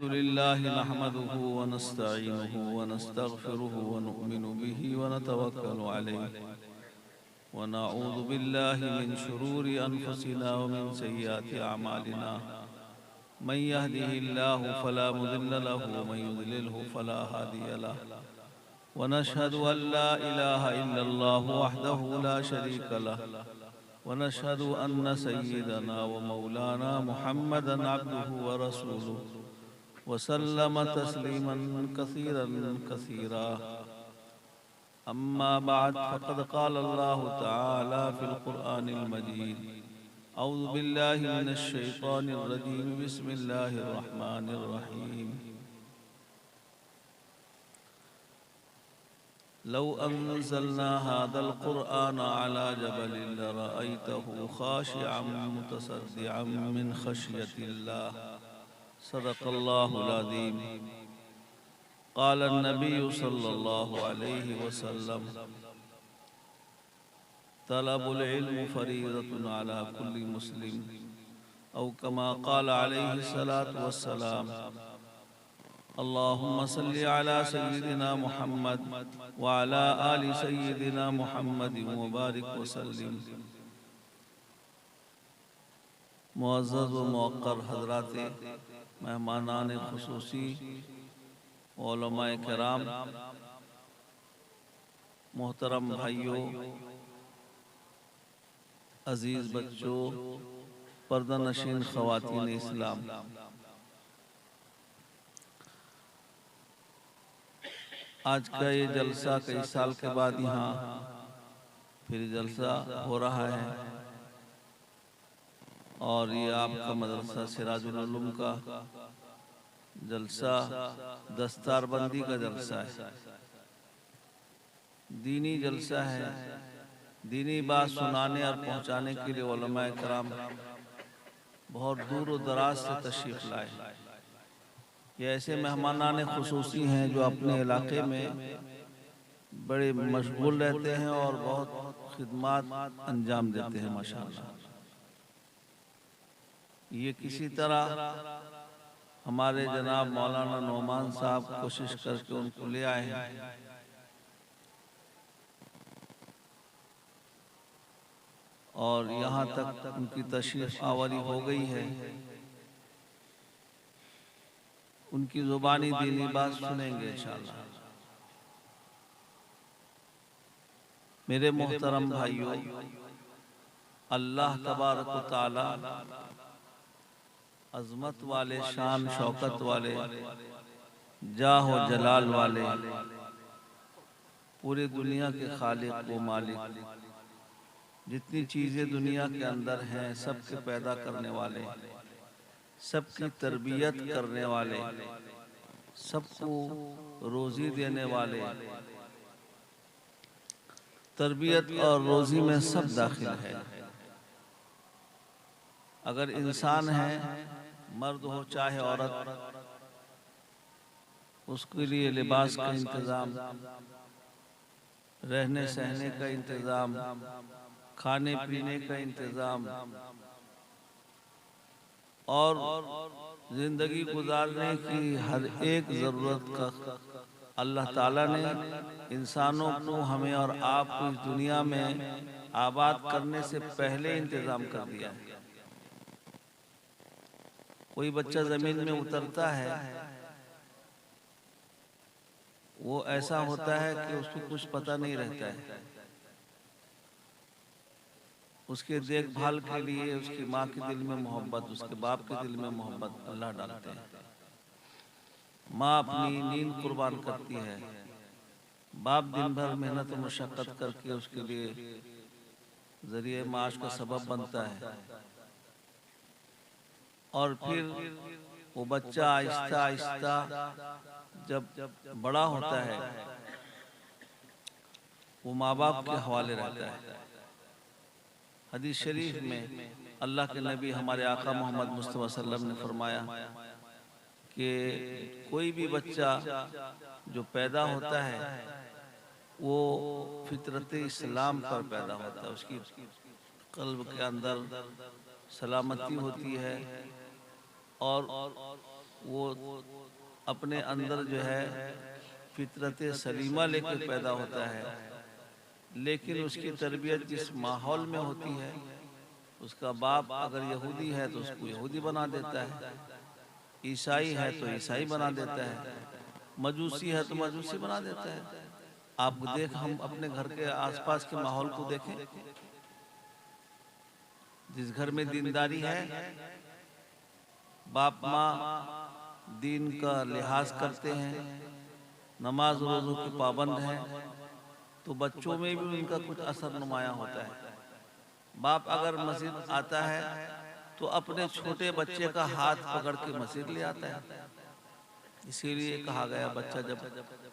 अल्हम्दुलिल्लाह नहमदुहु व नस्तईनुहु व नस्तगफिरुहु व नु'मिनु बिही व नतवक्कलु अलैहि व नऊज़ु बिल्लाहि मिन शुरूरि अनफुसिना व मिन सय्यिआति अमालिना मन यहदिहिल्लाहु फला मुदिल्ल लहु व मन युद्लिलहु फला हादिय लहु व नशहदु अन ला इलाहा इल्लल्लाहु वहदहु ला शरीक लहु व नशहदु अन्न सय्यिदना व मौलाना मुहम्मदन अब्दुहु व रसूलुहु वसल्लम तस्लीमन कसीरन कसीरा अम्मा बाद फ़क़द क़ाल अल्लाहु तआला फ़िल क़ुरआनिल मजीद अऊज़ु बिल्लाहि मिनश शैतानिर रजीम बिस्मिल्लाहिर रहमानिर रहीम लौ अंज़लना हाज़ल क़ुरआन अला जबलिन लरअयतहु ख़ाशिअन मुतसद्दिअन मिन ख़श्यतिल्लाह सदक़ल्लाहुल अज़ीम। क़ाल अन्नबिय्यु सल्लल्लाहु अलैहि वसल्लम तलबुल इल्म फ़रीज़तुन अला कुल्लि मुस्लिम औ कमा क़ाल अलैहि सलातु वस्सलाम। अल्लाहुम्मा सल्लि अला सय्यिदिना मुहम्मद व अला आलि सय्यिदिना मुहम्मद व बारिक व सल्लिम। मुअज़्ज़ज़ व मुअक्कर हज़राते मेहमानान खुसूसी, उलमाए किराम, मोहतरम भाइयों, अजीज़ बच्चों, पर्दानशीन ख़वातीन इस्लाम, आज का ये जलसा कई साल के बाद यहाँ फिर जलसा हो रहा है और ये आपका मदरसा सिराजुल उलूम का जलसा दस्तारबंदी का जलसा है, दीनी जलसा है। दीनी बात सुनाने और पहुँचाने के लिए उलमाए किराम बहुत दूर व दराज से तशरीफ़ लाए। ये ऐसे मेहमानान खुसूसी हैं जो अपने इलाके में बड़े मशगूल रहते हैं और बहुत खिदमात अंजाम देते हैं माशाअल्लाह। ये किसी तरह हमारे जनाब मौलाना नौमान साहब कोशिश करके उनको ले आए हैं और यहाँ तक उनकी तशरीफ आवरी हो गई है। उनकी ज़ुबानी दीनी बात सुनेंगे इंशाअल्लाह। मेरे मोहतरम भाइयों, अल्लाह तबारक व तआला अज़मत वाले, शान शौकत वाले, जाह व जलाल वाले, पूरे दुनिया के खालिक व मालिक, जितनी चीज़ें दुनिया के अंदर हैं सबके पैदा करने वाले, सबकी तरबियत करने वाले, सबको रोज़ी देने वाले, तरबियत और रोज़ी में सब दाखिल है। अगर इंसान है, मर्द हो चाहे औरत, उसके लिए लिबास का इंतज़ाम, रहने सहने का इंतज़ाम, खाने पीने का इंतज़ाम और ज़िंदगी गुजारने की हर एक ज़रूरत का अल्लाह ताला ने इंसानों को, हमें और आपको इस दुनिया में आबाद करने से पहले इंतज़ाम कर दिया है। कोई बच्चा ज़मीन में उतरता है, वो ऐसा होता है कि उसको कुछ पता नहीं रहता है। उसके देखभाल के लिए उसकी माँ के दिल में मोहब्बत, उसके बाप के दिल में मोहब्बत अल्लाह डालते हैं। माँ अपनी नींद कुर्बान करती है, बाप दिन भर मेहनत और मशक्क़त करके उसके लिए ज़रिए माश का सबब बनता है और फिर वो बच्चा आहिस्ता आहिस्ता जब बड़ा होता है वो माँ बाप के हवाले रहता है। हदीस शरीफ में अल्लाह के नबी हमारे आका मोहम्मद मुस्तफ़ा सल्लल्लाहु अलैहि वसल्लम ने फरमाया कि कोई भी बच्चा जो पैदा होता है वो फितरत इस्लाम पर पैदा होता है, उसकी कल्ब के अंदर सलामती होती है और वो अपने अंदर जो है फितरत सलीमा लेके पैदा होता है, लेकिन उसकी तरबियत जिस माहौल में होती है, उसका बाप अगर यहूदी है तो उसको यहूदी बना देता है, ईसाई है तो ईसाई बना देता है, मजूसी है तो मजूसी बना देता है। आप हम अपने घर के आसपास के माहौल को देखें, जिस घर में दीनदारी है, बाप माँ दीन का लिहाज करते हैं, नमाज रोज़ों के पाबंद हैं, तो बच्चों में भी उनका कुछ असर नुमाया होता है। बाप अगर मस्जिद आता है तो अपने छोटे बच्चे का हाथ पकड़ के मस्जिद ले आता है। इसीलिए कहा गया बच्चा जब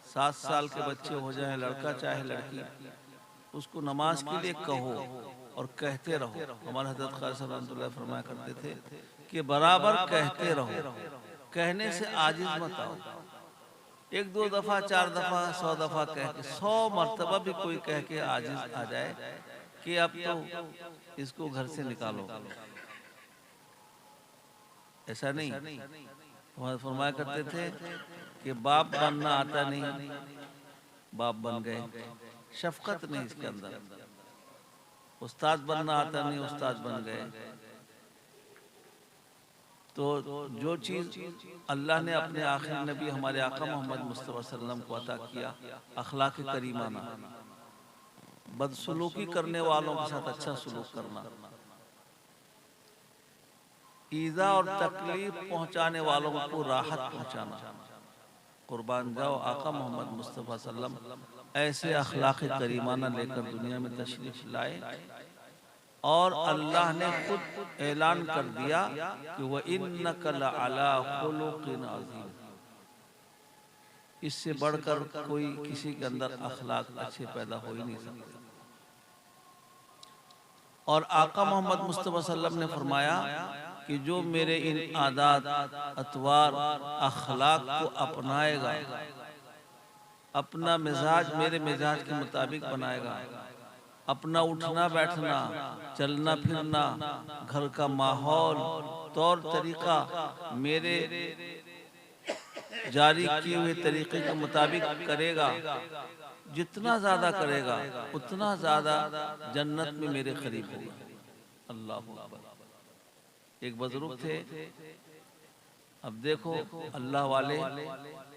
7 साल के बच्चे हो जाए, लड़का चाहे लड़की, उसको नमाज के लिए कहो और कहते रहो। हमारे हज़रत ख्वाजा साहब रहमतुल्लाह फरमाया करते थे कि बराबर कहते रहो, कहने से आजिज मत आओ। 1-2 दफ़ा 4 दफ़ा 100 दफ़ा कह के 100 मरतबा भी कोई कह के आजिज आ जाए कि अब तो इसको घर से निकालो, ऐसा नहीं। हमारे फरमाया करते थे कि बाप बनना आता नहीं, बाप बन गए, शफकत नहीं इसके अंदर। उस्ताद बनना आता नहीं, उस्ताद बन गए। तो जो चीज़ अल्लाह ने अपने आखिरी नबी हमारे आका मोहम्मद मुस्तफ़ा सल्लल्लाहु अलैहि वसल्लम को अता किया, अखलाक करीमाना, बदसलूकी करने वालों के साथ अच्छा सलूक करना, ईज़ा और तकलीफ पहुंचाने वालों को राहत पहुंचाना। कुर्बान जाओ आका मोहम्मद मुस्तफ़ा सल्लल्लाहु अलैहि वसल्लम ऐसे अखलाक करीमाना लेकर दुनिया में तशरीफ लाए, और अल्लाह ने खुद ऐलान कर दिया कि वह इन्नका लअला खुलुक़िन अज़ीम। इससे बढ़कर कोई किसी के अंदर अखलाक अच्छे पैदा हो ही नहीं सकते। और आका मोहम्मद मुस्तफ़ा सल्लल्लाहु अलैहि वसल्लम ने फरमाया कि जो मेरे इन आदात, अतवार, अखलाक को अपनाएगा, अपना मिजाज मेरे मिजाज के मुताबिक बनाएगा, अपना उठना बैठना, चलना फिरना, घर का माहौल, तौर तरीका मेरे जारी किए हुए तरीके के मुताबिक करेगा, जितना ज्यादा करेगा उतना ज्यादा जन्नत में मेरे करीब होगा। अल्लाह अकबर। एक बुजुर्ग थे, अब देखो अल्लाह वाले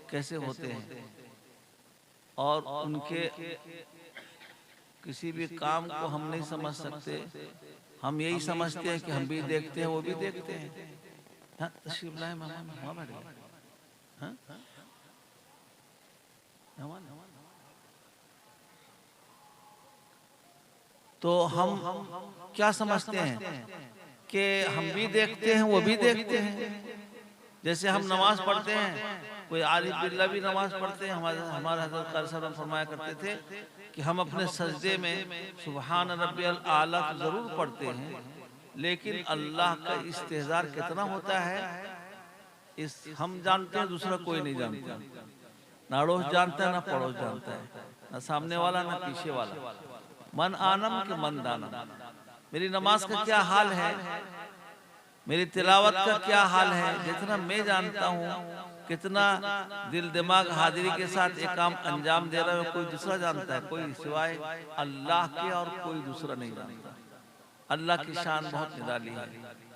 कैसे होते हैं, और उनके किसी भी काम को हम नहीं समझ सकते। हम यही समझते हैं कि हम भी देखते हैं, वो भी देखते हैं। हाँ, तशरीफ लाए मेहमान, हाँ? तो हम क्या समझते हैं कि हम भी देखते हैं, वो भी देखते हैं। जैसे हम नमाज पढ़ते हैं, कोई आरिफ बिल्ला भी नमाज पढ़ते हैं। हमारे हज़रत क़ारी साहब फरमाया करते थे कि हम अपने सजदे में सुबहान रब्बियल आला तो जरूर पढ़ते हैं, लेकिन अल्लाह का इस्तेज़ार कितना होता है इस हम जानते हैं, दूसरा कोई नहीं जानता। ना अड़ोस जानता है, ना पड़ोस जानता है, ना सामने वाला ना पीछे वाला। मन आनम के मन दानम। मेरी नमाज का क्या हाल है, मेरी तिलावत का क्या हाल है, जितना मैं जानता हूँ, कितना दिल दिमाग हाजिरी के साथ एक काम अंजाम दे रहा है, कोई दूसरा जानता है। कोई सिवाय अल्लाह के और कोई दूसरा नहीं जानता। अल्लाह की शान बहुत निराली है।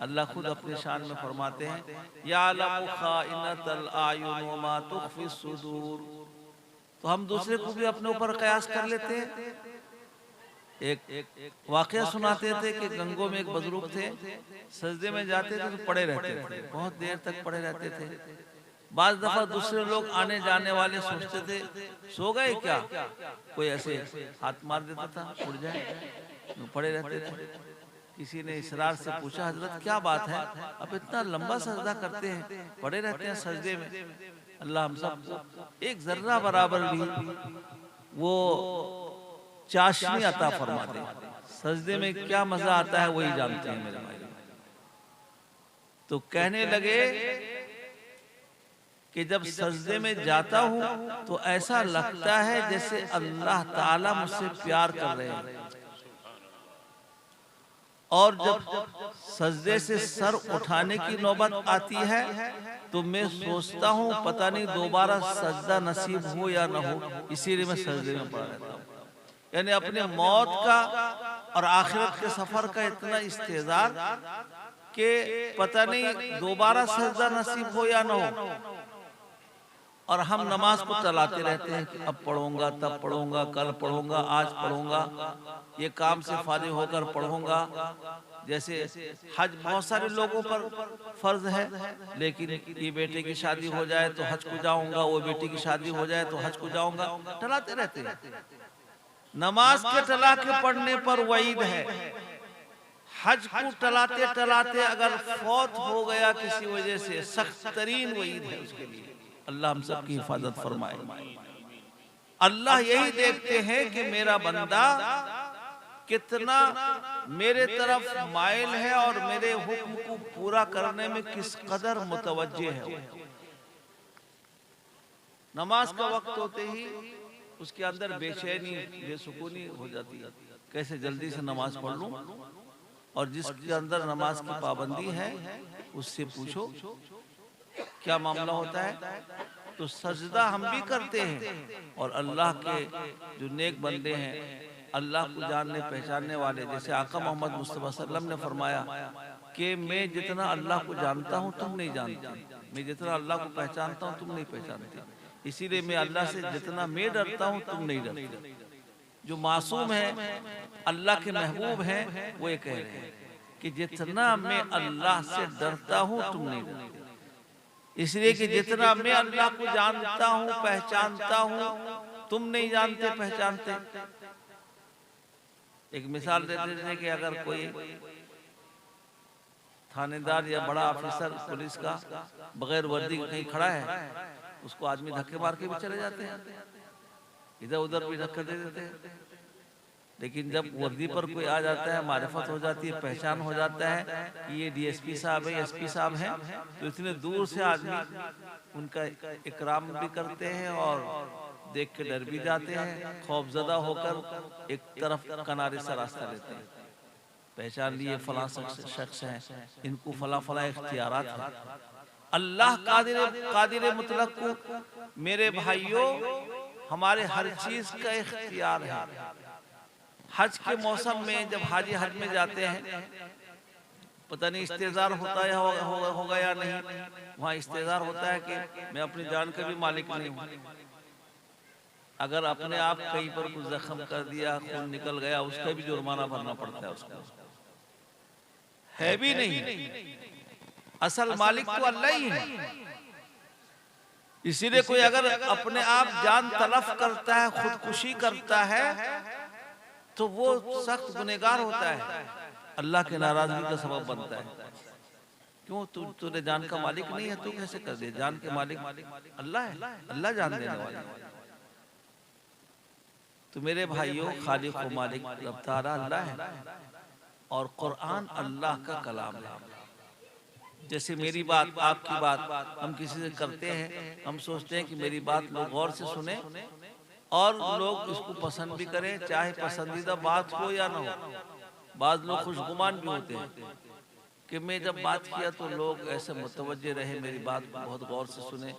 अल्लाह खुद अपनी शान में फरमाते हैं, यालमु खाइनतल आयुन व मा तुख्फी सुदूर। तो हम दूसरे को भी अपने ऊपर कयास कर लेते हैं। एक वाकया सुनाते थे कि गंगों में एक बुजुर्ग थे, सजदे में जाते थे तो पड़े रहते थे, बहुत देर तक पड़े रहते थे। बाज दफा दूसरे लोग आने जाने वाले सोचते थे सो गए क्या, कोई ऐसे हाथ मार देता था उड़ जाए, पड़े रहते थे। किसी ने इसरार से पूछा, हजरत क्या बात है, अब इतना लंबा सजदा करते हैं, पड़े रहते हैं सजदे में। अल्लाह हम सब एक जर्रा बराबर भी वो चाशनी अता फरमाते, सजदे में क्या मजा आता है वही जानते हैं मेरे भाई। तो कहने लगे कि जब सजदे में जाता हूं तो ऐसा लगता है जैसे अल्लाह ताला मुझसे प्यार कर रहे हैं। और जब सजदे से सर उठाने की नौबत आती है तो मैं सोचता हूँ पता नहीं दोबारा सजदा नसीब हो या ना हो, इसीलिए मैं सजदे में पड़ा रहता हूँ। यानी अपने मौत का और आखिरत के सफर का इतना इस्तेजार कि पता नहीं दोबारा सजदा नसीब हो या ना हो, और हम नमाज को टलाते रहते हैं कि अब पढ़ूंगा, तब पढ़ूंगा, कल पढ़ूंगा, आज पढ़ूंगा, ये काम से फारिग होकर पढ़ूंगा। जैसे हज बहुत सारे लोगों पर फर्ज है, लेकिन ये बेटे की शादी हो जाए तो हज को जाऊंगा, वो बेटी की शादी हो जाए तो हज को जाऊंगा, टलाते रहते हैं। नमाज के टला के पढ़ने पर वईद है। हज को टलाते टलाते अगर फौत हो गया किसी वजह से, सख्त तरीन वईद है उसके लिए। अल्लाह हम सब की हिफाजत फरमाए। अल्लाह यही देखते हैं कि मेरा बंदा कितना मेरे तरफ माइल है और मेरे हुक्म को पूरा करने में किस कदर मुतवज्जे है। नमाज का वक्त होते ही उसके अंदर बेचैनी, बेसुकूनी हो जाती है, कैसे जल्दी से नमाज पढ़ लूं। और जिसके अंदर नमाज की पाबंदी है उससे पूछो क्या मामला होता है। तो सजदा हम भी करते हैं, और अल्लाह के जो नेक बंदे हैं, अल्लाह को जानने पहचानने वाले, जैसे आका मोहम्मद मुस्तफा सल्लल्लाहु अलैहि वसल्लम ने फरमाया कि मैं जितना अल्लाह को जानता हूँ तुम नहीं जानते, मैं जितना अल्लाह को पहचानता हूँ तुम नहीं पहचानते, इसीलिए मैं अल्लाह से जितना मैं डरता हूँ तुम नहीं डरते। जो मासूम है, अल्लाह के महबूब हैं, वो ये कह रहे हैं कि जितना मैं अल्लाह से डरता हूँ तुम नहीं डरते, इसलिए कि जितना मैं अल्लाह को जानता हूँ पहचानता हूँ तुम नहीं जानते पहचानते। एक मिसाल देते थे कि अगर कोई थानेदार या बड़ा ऑफिसर पुलिस का बगैर वर्दी कहीं खड़ा है, उसको आदमी धक्के मार के भी चले जाते हैं, इधर उधर भी धक्के दे देते हैं। लेकिन जब वर्दी पर कोई आ जाता है, मारिफत हो जाती है, पहचान हो जाता है कि ये डीएसपी साहब है, एसपी साहब हैं, तो इतने दूर से आदमी उनका इकराम भी करते हैं और देख के डर भी जाते हैं, खौफजदा होकर एक तरफ किनारे से रास्ता लेते हैं। पहचान लिए फला शख्स हैं, इनको फला फला इख्तियारात है। अल्लाह कादिर मुतलक को मेरे भाइयों हमारे हर चीज का इख्तियार है। हज के मौसम में जब हाजी हज में जाते हैं, पता नहीं इस्तेजार होता है होगा या नहीं, वहाँ इस्तेजार होता है कि मैं अपनी जान का भी मालिक नहीं हूँ। अगर अपने आप कहीं पर कुछ जख्म कर दिया, खून निकल गया, उसका भी जुर्माना भरना पड़ता है। उसका है भी नहीं, असल मालिक तो अल्लाह ही है। इसीलिए कोई अगर अपने आप जान तलफ करता है, खुदकुशी करता है, तो वो सख्त गुनहगार होता है, अल्लाह के नाराजगी का सबब बनता है। क्यों? तूने जान का मालिक नहीं है, तू कैसे कर दे? जान के मालिक अल्लाह है, अल्लाह जान देने वाला है। तो मेरे भाइयों, खालिक व मालिक रब ताला अल्लाह है, और कुरान अल्लाह का कलाम है। जैसे मेरी बात, आपकी बात हम किसी से करते हैं, हम सोचते हैं कि मेरी बात लोग गौर से सुने और लोग इसको पसंद भी करें, चाहे पसंदीदा बात हो या ना हो। बाद लोग खुशगुमान भी होते हैं कि मैं जब बात किया तो लोग ऐसे मुतवज्जे रहे, मेरी बात बहुत गौर से सुने।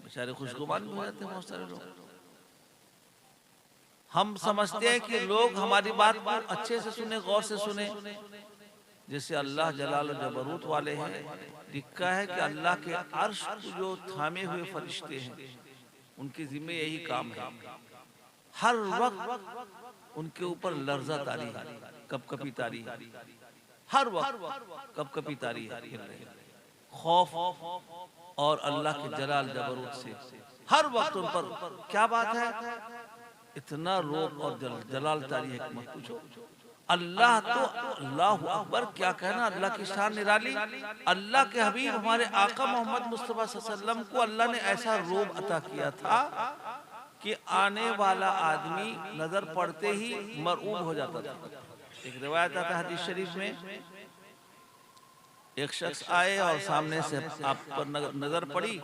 बेचारे खुशगुमान भी हो जाते हैं बहुत सारे लोग। हम समझते हैं कि लोग हमारी बात को अच्छे से सुने, गौर से सुने। जैसे अल्लाह जलाल जबरूत वाले हैं, लिखा है कि अल्लाह के अर्श को जो थामे हुए फरिश्ते हैं, उनके जिम्मे यही काम है, हर वक्त उनके ऊपर लर्जा तारी है, कपकपी तारी है, हर वक्त कपकपी तारी है, खौफ और अल्लाह के जलाल जबरूत से हर वक्त उन पर। क्या बात है, इतना रोब और जलाल तारी है, मत पूछो। अल्लाह तो अल्लाहु अकबर, क्या कहना, अल्लाह की शान निराली। अल्लाह के हबीब हमारे आका मोहम्मद मुस्तफा सल्लल्लाहु अलैहि वसल्लम को अल्लाह ने ऐसा रोब अता किया था कि आने वाला आदमी नजर पड़ते ही मरऊब हो जाता था। एक रिवायत आता है हदीस शरीफ में, एक शख्स आए और सामने से आप पर नजर पड़ी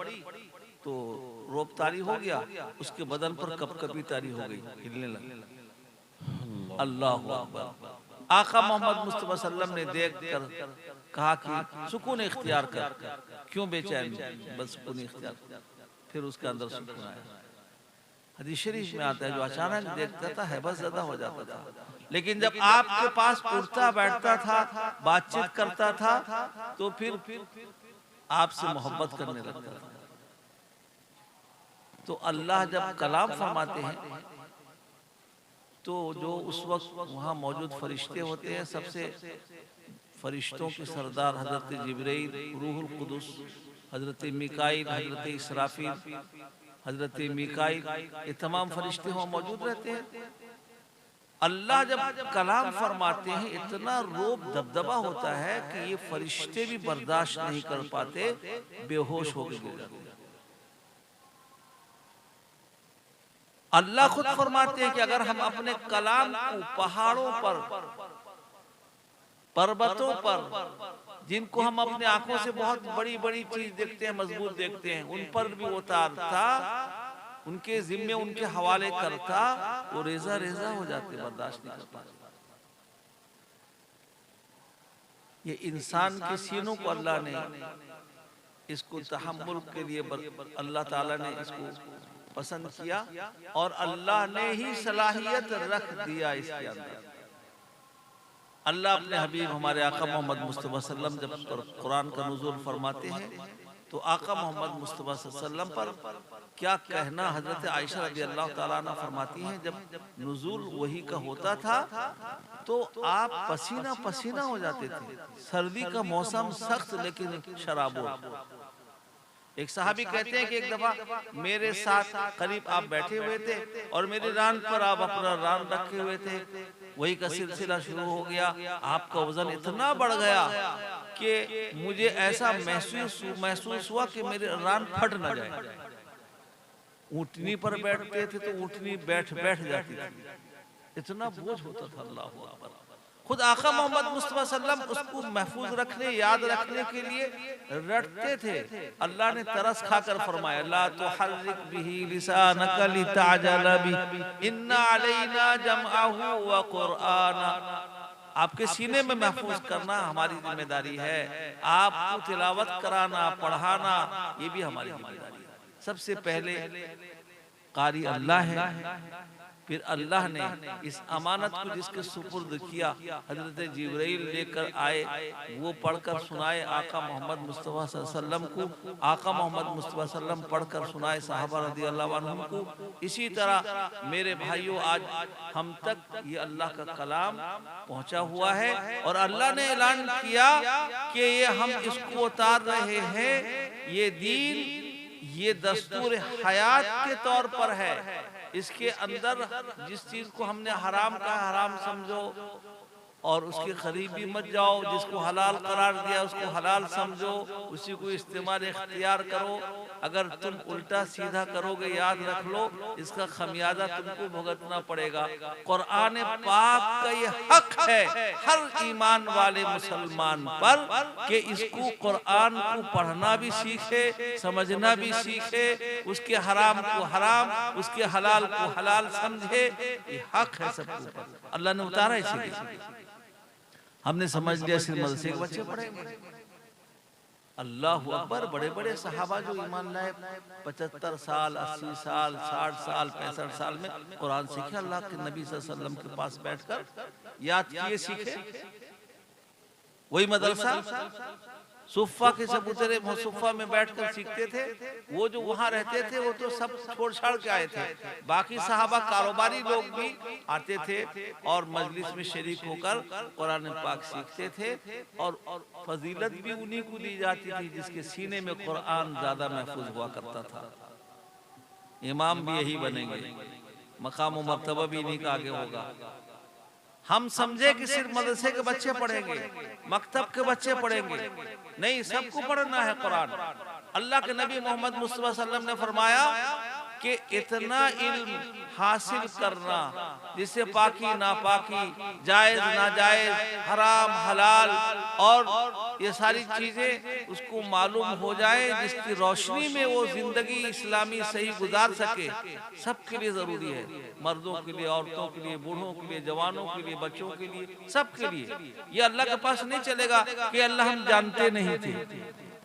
तो रोब तारी हो गया, उसके बदन पर कपकपी तारी हो गई, हिलने लगा। अल्लाह अकबर, आका मोहम्मद मुस्तफा सल्लम ने देख कर कहा कि सुकून इख्तियार कर, क्यों बेचैन, बस सुकून इख्तियार। फिर उसके अंदर सुकून आया। हदीस शरीफ में आता है जो अचानक देखता था हैबत ज़दा हो जाता था, लेकिन जब आपके पास उठता बैठता था, बातचीत करता था, तो फिर आपसे मोहब्बत करने लगता था। तो अल्लाह जब कलाम फरमाते हैं तो जो उस वक्त वहाँ मौजूद फरिश्ते होते हैं, सबसे फरिश्तों के सरदार हजरत जिब्रील, रूहुल कुदुस, हजरत मिकाईल, हजरत इसराफील, हजरत मिकाईल, ये तमाम फरिश्ते वहाँ मौजूद रहते हैं। अल्लाह जब कलाम फरमाते हैं इतना रोब दबदबा होता है कि ये फरिश्ते भी बर्दाश्त नहीं कर पाते, बेहोश होकर गिर जाते हैं। अल्लाह खुद फरमाते हैं कि अगर हम अपने कलाम को पहाड़ों पर, पर्वतों पर, जिनको हम अपने आंखों से बहुत बड़ी बड़ी चीज देखते हैं, मजबूत देखते हैं, उन पर भी उतारता, उनके जिम्मे उनके हवाले करता, वो रेजा रेजा हो जाते, बर्दाश्त नहीं कर पाते। ये इंसान के सीनों को अल्लाह ने इसको तहम्मुल के लिए अल्लाह ताला ने इसको पसंद किया और अल्लाह ने ही सलाहियत रख दिया इसके अंदर। अल्लाह अपने हबीब हमारे आका मोहम्मद मुस्तफा सल्लम जब कुरान का नुज़ूल फरमाते हैं तो आका मोहम्मद मुस्तफा सल्लम पर क्या कहना। हजरत आयशा रज़ियल्लाहु ताला अन्हा फरमाती हैं जब नुज़ूल वही का होता था तो आप पसीना पसीना हो जाते थे। सर्दी का मौसम सख्त लेकिन शराबोर। एक सहाबी कहते हैं कि एक दफा मेरे साथ करीब आप बैठे हुए थे और मेरे रान पर आप अपना रान रखे हुए थे, वही का सिलसिला शुरू हो गया। आपका वजन इतना बढ़ गया कि मुझे ऐसा महसूस हुआ कि मेरे रान फट न जाए। ऊँटनी पर बैठते थे तो ऊँटनी बैठ जाती थी, इतना बोझ होता था। अल्लाह अकबर। खुद आका मोहम्मद मुस्तफा सल्लम उसको महफूज रखने, याद रखने के लिए रटते थे। अल्लाह ने तरस खाकर फरमाया ला तुहर्रिक बिही लिसानका लिताजल बिही इन्ना अलैना जमअहु व कुरआना। आपके सीने में महफूज करना हमारी जिम्मेदारी है, आपको तिलावत कराना, पढ़ाना, ये भी हमारी जिम्मेदारी है। सबसे पहले कारी अल्लाह है, फिर अल्लाह ने इस अमानत को जिसके सुपुर्द किया, हजरत जिब्रील लेकर आए, वो पढ़कर सुनाए आका मोहम्मद मुस्तफ़ा सल्लम को, आका मोहम्मद मुस्तफ़ा सल्लम पढ़कर सुनाए सहाबा रज़ियल्लाहु अन्हुम को। इसी तरह मेरे भाइयों आज हम तक ये अल्लाह का कलाम पहुंचा हुआ है और अल्लाह ने ऐलान किया कि ये हम इसको उतार रहे हैं, ये दीन, ये दस्तूर हयात के तौर पर है। इसके अंदर जिस चीज को हमने हराम कहा हराम समझो और उसके करीब भी मत जाओ, जिसको हलाल करार दिया उसको हलाल समझो, उसी को इस्तेमाल इख्तियार करो। अगर तुम उल्टा सीधा करोगे याद रख लो इसका खमियाजा तुमको भुगतना पड़ेगा। कुरान पाक का ये हक है हर ईमान वाले मुसलमान पर कि इसको कुरान को पढ़ना भी सीखे, समझना भी सीखे, उसके हराम को हराम, उसके हलाल को हलाल समझे। ये हक है सबको, अल्लाह ने उतारा इसीलिए। हमने समझ लिया सिर्फ मदरसे के बच्चे पढ़ेंगे। अल्लाह अकबर। बड़े बड़े सहाबा जो ईमान लाए 75 साल, 80 साल, 60 साल, 65 साल में कुरान सीखे, अल्लाह के नबी सल्लल्लाहु अलैहि वसल्लम के पास बैठकर याद किए, सीखे। वही मदरसा सुफ़ा के चबूतरे सुफ़ा में बैठकर सीखते थे। वो जो वहाँ रहते थे वो तो सब छोड़ छाड़ के आए थे। बाकी सहाबा कारोबारी लोग भी आते थे और मजलिस में शरीक होकर कुरान पाक सीखते थे और फजीलत भी उन्हीं को दी जाती थी जिसके सीने में कुरान ज्यादा महफूज हुआ करता था। इमाम भी यही बनेंगे, मकाम व मर्तबा भी इन्हीं का आगे होगा। हम समझे कि सिर्फ मदरसे के बच्चे पढ़ेंगे, मकतब के बच्चे पढ़ेंगे, नहीं, सबको पढ़ना है कुरान। अल्लाह के नबी मोहम्मद मुस्तफा सल्लम ने फरमाया कि इतना इल्म हासिल करना जिससे पाकी नापाकी, जायज नाजायज, हराम हलाल और ये सारी चीजें उसको मालूम हो जाए, जिसकी रोशनी में वो जिंदगी इस्लामी सही गुजार सके, सबके लिए जरूरी है। मर्दों के लिए, औरतों के लिए, बूढ़ों के लिए, जवानों के लिए, बच्चों के लिए, सबके लिए। ये अल्लाह के पास नहीं चलेगा कि अल्लाह हम जानते नहीं थे।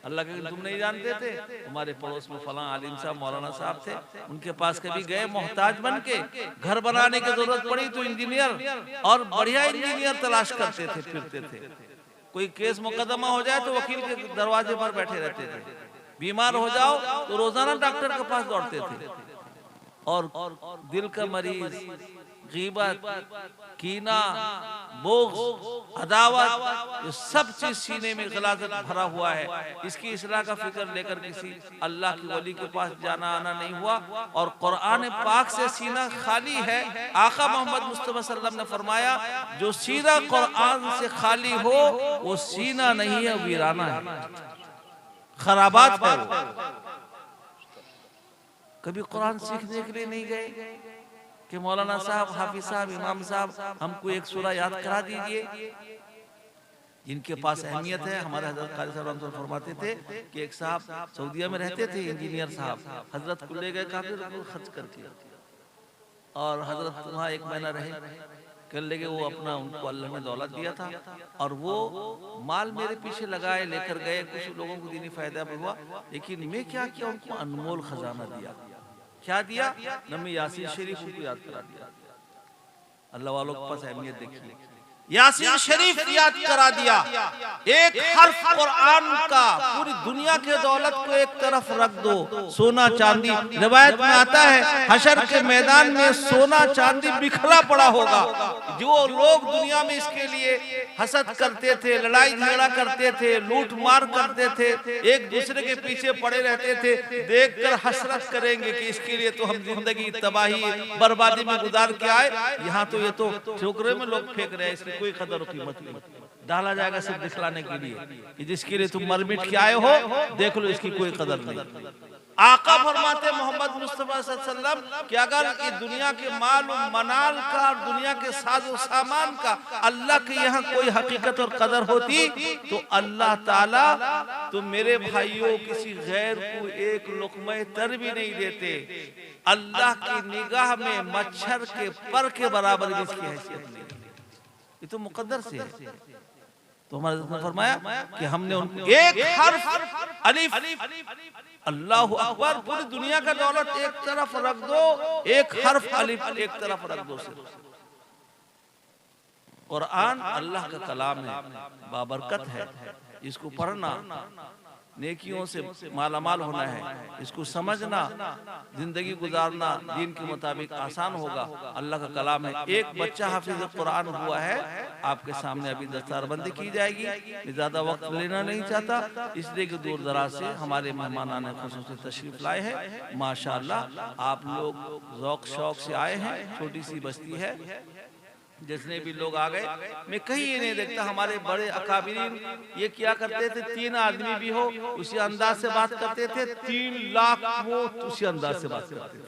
अल्लाह के तुम नहीं जानते थे, हमारे पड़ोस में फलां आलिम साहब मौलाना साहब थे, उनके पास कभी गए मोहताज बन के, घर बनाने की जरूरत पड़ी तो इंजीनियर और बढ़िया इंजीनियर तलाश करते थे, फिरते थे। कोई केस मुकदमा हो जाए तो वकील के दरवाजे पर बैठे रहते थे, बीमार हो जाओ तो रोजाना डॉक्टर के पास दौड़ते थे। और दिल का मरीज, गीबत, कीना, बोझ, अदावत, ये सब चीज सीने में गलाजत भरा हुआ है। इसकी इस्लाह का फिक्र लेकर किसी अल्लाह के वली के पास जाना आना नहीं हुआ। और कुरान पाक से सीना खाली है। आका मोहम्मद मुस्तफा सल्लल्लाहु अलैहि वसल्लम ने फरमाया, जो सीना कुरान से खाली हो वो सीना नहीं है, वीराना है, खराबात है वो। कभी कुरान सीखने के लिए नहीं गए कि मौलाना साहब, हाफिज साहब, इमाम साहब हमको एक सूरा याद करा दीजिए। जिनके पास अहमियत है, हमारे हजरत कारी साहब रहमतुल्लाह फरमाते थे कि एक साहब सऊदीया में रहते थे, इंजीनियर साहब, हजरत को ले गए काफी रुपये खर्च करके, और हजरत वहाँ 1 महीना रहे। कह लगे वो अपना, उनको अल्लाह ने दौलत दिया था और वो माल मेरे पीछे लगाए, लेकर गए, कुछ लोगों को दीनी फायदा हुआ, लेकिन मैं क्या किया, उनको अनमोल खजाना दिया। क्या दिया? नमी यासीन शरीफ उनको याद करा दिया। अल्लाह वालों के पास अहमियत देखिए, यासीन शरीफ याद करा दिया। एक हर्फ कुरान का पूरी दुनिया के दौलत को एक तरफ रख दो, सोना चांदी, रिवायत में आता है हशर के मैदान में सोना चांदी बिखरा पड़ा होगा। जो लोग दुनिया में इसके लिए हसद करते थे, लड़ाई झगड़ा करते थे, लूट मार करते थे, एक दूसरे के पीछे पड़े रहते थे, देखकर हसरत करेंगे कि इसके लिए तो हम जिंदगी तबाही बर्बादी में गुजार के आए। यहाँ तो ये तो ठोकरे में लोग फेंक रहे हैं, इसकी कोई कदर कीमत नहीं। डाला जाएगा सिर्फ दिखलाने के लिए कि जिसके लिए तुम मर मिट के आए हो, देख लो इसकी कोई कदर नहीं। आका फरमाते मोहम्मद मुस्तफा सल्लल्लाहु अलैहि वसल्लम कि अगर ये दुनिया के माल और मनाल का और दुनिया के साजो सामान का अल्लाह के यहाँ कोई हकीकत और कदर होती तो अल्लाह ताला तो मेरे भाइयों किसी गैर को एक लुक़्मा तर भी नहीं देते। अल्लाह की निगाह में मच्छर के पर के बराबर भी इसकी हैसियत नहीं। ये तो मुकद्दर से है। तो हमारे ने फरमाया कि हमने उनको एक हर्फ अलिफ, अल्लाहु अकबर, पूरी दुनिया का दौलत एक तरफ रख दो, एक हर्फ अलिफ एक तरफ रख दो। कुरान अल्लाह का कलाम है, बाबरकत है, इसको पढ़ना, नेकियों से मालामाल होना है, इसको समझना, जिंदगी गुजारना दीन के मुताबिक आसान होगा। अल्लाह का कलाम है। एक बच्चा हाफिज कुरान हुआ है, आपके सामने अभी दस्तारबंदी की जाएगी। मैं ज्यादा वक्त लेना नहीं चाहता, इसलिए कि दूर दराज से हमारे मेहमान ने खुसूसी तशरीफ लाए हैं। माशाअल्लाह आप लोग ज़ौक़ शौक से आए हैं। छोटी सी बस्ती है, जितने भी लोग आ गए, मैं कहीं ये नहीं देखता। हमारे बड़े अकाबिरीन ये क्या करते थे, 3 आदमी भी हो उसी अंदाज से बात करते थे, 3 लाख वो उसी अंदाज से बात करते थे।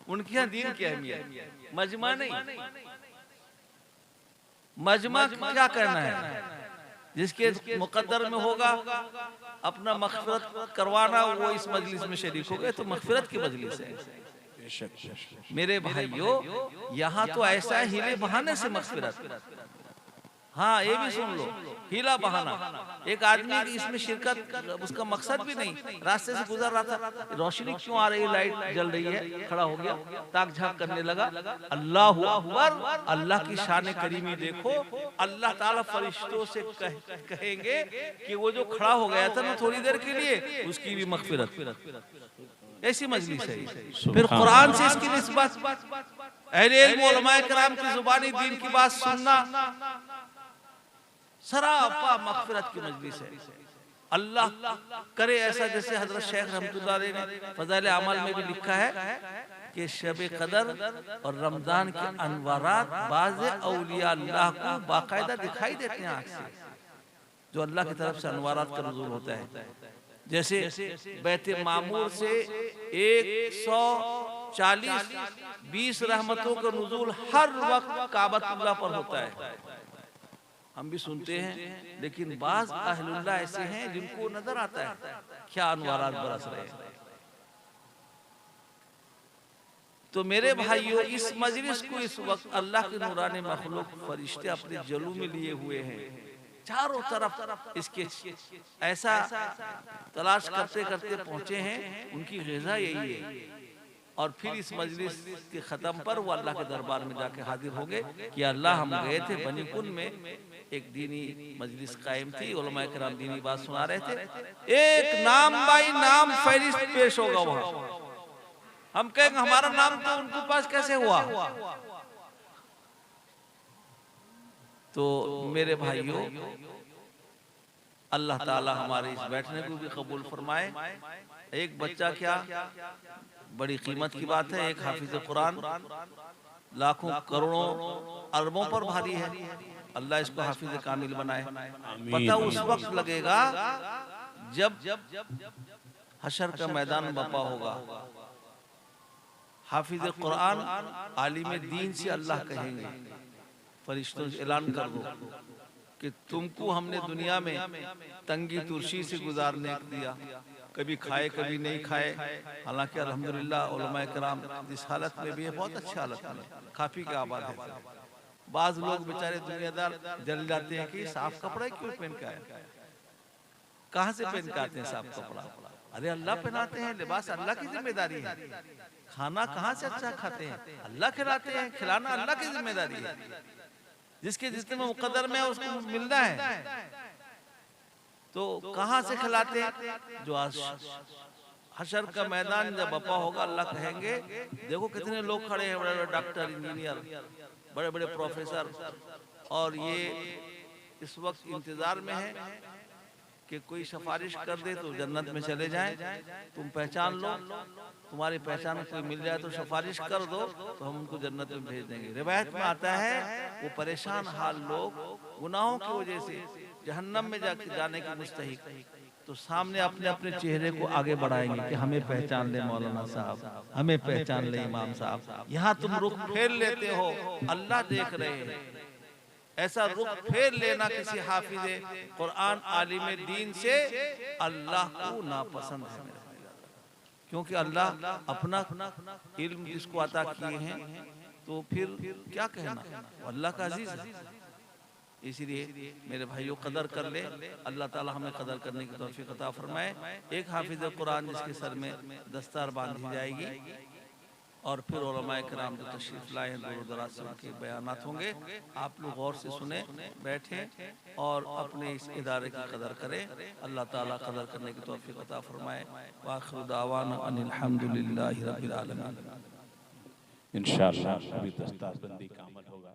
उनके यहाँ दीन की अहमियत, मजमा नहीं। मजमा क्या करना है, जिसके मुकद्दर में होगा अपना मग़फ़िरत करवाना, वो इस मजलिस में शरीक हो गए तो मग़फ़िरत की मजलिस है। मेरे भाइयों, यहाँ तो ऐसा है हीले बहाने से मग़फ़िरत। हाँ, ये भी सुन लो, हीला बहाना। एक आदमी इसमें शिरकत, उसका मकसद भी नहीं, रास्ते से गुजर रहा था, रोशनी क्यों आ रही है, लाइट जल रही है, खड़ा हो गया, ताक झांक करने लगा। अल्लाहु अकबर, अल्लाह की शान करीमी देखो। अल्लाह ताला फरिश्तों से कहेंगे कि वो जो खड़ा हो गया था ना थोड़ी देर के लिए, उसकी भी मग़फ़िरत। ऐसी मजलिस है। फिर कुरान से इसकी निस्बत, अहले इल्म उलमाए किराम की जुबानी दीन की बात सुनना, सरापा मग़फ़िरत की मजलिस है। अल्लाह करे ऐसा, जैसे हजरत शेख रहमतुल्लाह अलैह ने फ़ज़ाइल अमल में भी लिखा है कि शब कदर और रमजान के अनवारात बाज़ औलिया अल्लाह को बाकायदा दिखाई देते हैं आँख से, जो अल्लाह की तरफ से अनवारात का नुज़ूल होता है। जैसे बैत मामूर से 100 40-20 रहमतों का नुज़ूल हर वक्त काबतुल्लाह पर होता है। हम भी सुनते हैं, लेकिन बाज़ अहलुल्लाह ऐसे हैं जिनको नजर आता है क्या अनवारात बरस रहे हैं। तो मेरे भाइयों, इस मजलिस को इस वक्त अल्लाह के नूरानी मखलूक फरिश्ते अपने जलू में लिए हुए हैं, चारों तरफ इसके ऐसा तलाश करते करते पहुंचे हैं, उनकी ग़िज़ा यही है। और फिर इस मजलिस के ख़त्म पर वो अल्लाह के दरबार में जाके हाजिर हो गए कि अल्लाह, हम गए थे बनीकुन में, एक दीनी मजलिस कायम थी, उलमाए किराम दीनी बात सुना रहे थे, एक नाम बाई नाम फहरिस्त पेश होगा वहां। हम कहेंगे हमारा नाम तो उनके पास कैसे हुआ? तो मेरे भाइयों, अल्लाह ताला हमारे इस बैठने को भी कबूल फरमाए। एक बच्चा क्या बड़ी कीमत की बात है, एक हाफिज कुरान लाखों करोड़ों अरबों पर भारी है। अल्लाह इसको हाफिज कामिल बनाए। पता उस वक्त लगेगा जब हशर का मैदान बपा होगा, हाफिज कुरान आलिम दीन से अल्लाह कहेंगे, फरिश्तों से ऐलान कर दो कि तुमको हमने दुनिया में तंगी तुर्शी से गुजारने दिया, कभी खाए कभी नहीं खाए। हालांकि अल्हम्दुलिल्लाह उलमाए किराम इस हालत में भी है, बहुत अच्छी हालत में, काफी का आबाद है। बाज लोग बेचारे दुनियादार जल जाते हैं कि साफ कपड़ा क्यों पहन के आए, कहाँ से पहन के आते हैं साफ कपड़ा? अरे अल्लाह पहनाते हैं, लिबास अल्लाह की जिम्मेदारी है। खाना कहाँ से अच्छा खाते हैं? अल्लाह खिलाते हैं, खिलाना अल्लाह की जिम्मेदारी है। जिसके जितने मुकद्दर में उसको मिलना है, तो कहाँ से खिलाते हैं? जो आज हशर का मैदान जब बपा होगा, अल्लाह कहेंगे देखो कितने लोग खड़े हैं, बड़े बड़े डॉक्टर, इंजीनियर, बड़े बड़े प्रोफेसर, और ये इस वक्त इंतजार में है कि कोई सिफारिश कर दे तो जन्नत में चले जाएं। तुम पहचान लो, तुम्हारी पहचान कोई मिल जाए तो सिफारिश कर दो, तो हम उनको जन्नत में भेज देंगे। रिवायत में आता है वो परेशान हाल लोग गुनाहों की वजह से जहन्नम में जाने के मुस्तहिक, तो सामने अपने अपने चेहरे को आगे बढ़ाएंगे कि हमें पहचान ले मौलाना साहब, हमें पहचान ले इमाम साहब। यहाँ तुम रुख फेर लेते हो, अल्लाह देख रहे हैं। ऐसा रुख फेर लेना किसी हाफिज कुरान आलिम दीन से अल्लाह को नापसंद है, क्योंकि अल्लाह अपना इल्म जिसको अता किए हैं, तो फिर क्या कहना, अल्लाह का अजीज है। इसलिए मेरे भाइयों, कदर कर ले, अल्लाह ताला हमें कदर करने की तौफीक अता फरमाए। एक हाफिज कुरान जिसके सर में दस्तार बांधी जाएगी, और फिर उलमाए किराम जो तशरीफ लाए हैं दूर दराज से, उनके बयानात होंगे। आप लोग गौर से सुने, बैठें और अपने इस इदारे की कदर करें। अल्लाह ताला कदर करने की तौफीक अता फरमाए। व आखिरु दावाना अनिल हम्दुलिल्लाहि रब्बिल आलमीन। इंशाअल्लाह अभी दस्तारबंदी का अमल होगा।